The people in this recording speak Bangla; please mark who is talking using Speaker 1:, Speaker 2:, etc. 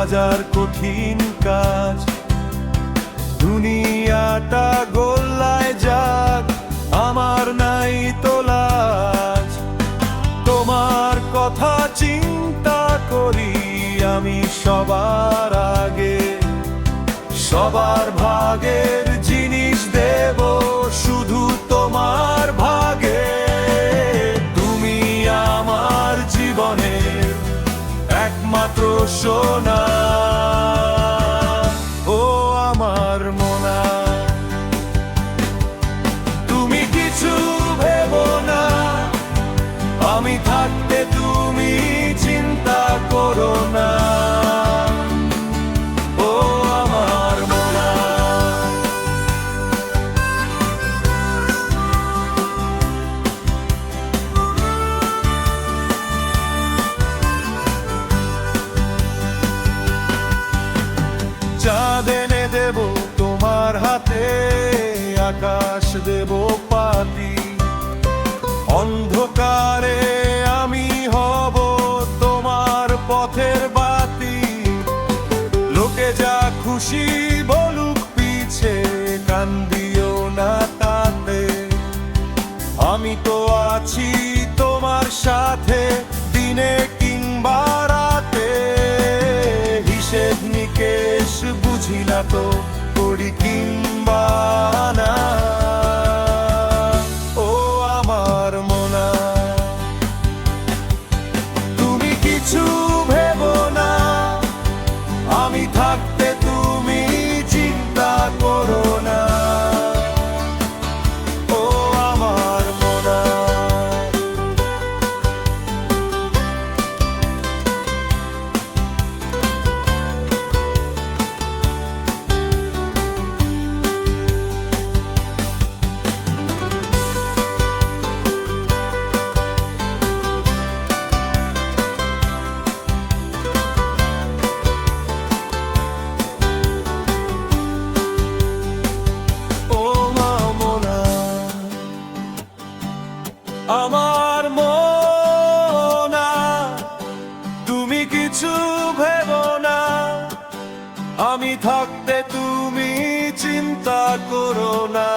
Speaker 1: হাজার কঠিন কাজ। দুনিয়াটা গোল্লায় যাক, আমার নাই তো লাজ। তোমার কথা চিন্তা করি আমি সবার আগে, সবার ভাগের জিনিস দেব শুধু তোমার ভাগে। তুমি আমার জীবনের একমাত্র সোনা, ও আমার মোনা। তুমি কিছু ভেবো না, আমি থাকতে তুমি চিন্তা করো না, ও আমার মোনা। চাঁদ এনে দেব তোমার হাতে, আকাশ দেব পাতি। অন্ধকারে আমি হব তোমার পথের বাতি। লোকে যা খুশি বলুক পিছে, কান্দিও না তাতে। আমি তো আছি তোমার সাথে দিনে কিংবা রাতে। হিসেব নিকেশ বুঝি না তো, করি কিংবা না, ও আমার মোনা। তুমি কিছু ভেবো না, আমি থাকতে তুমি চিন্তা করো না, ও আমার মোনা। আমার মোনা, তুমি কিছু ভেবো না, আমি থাকতে তুমি চিন্তা করো না।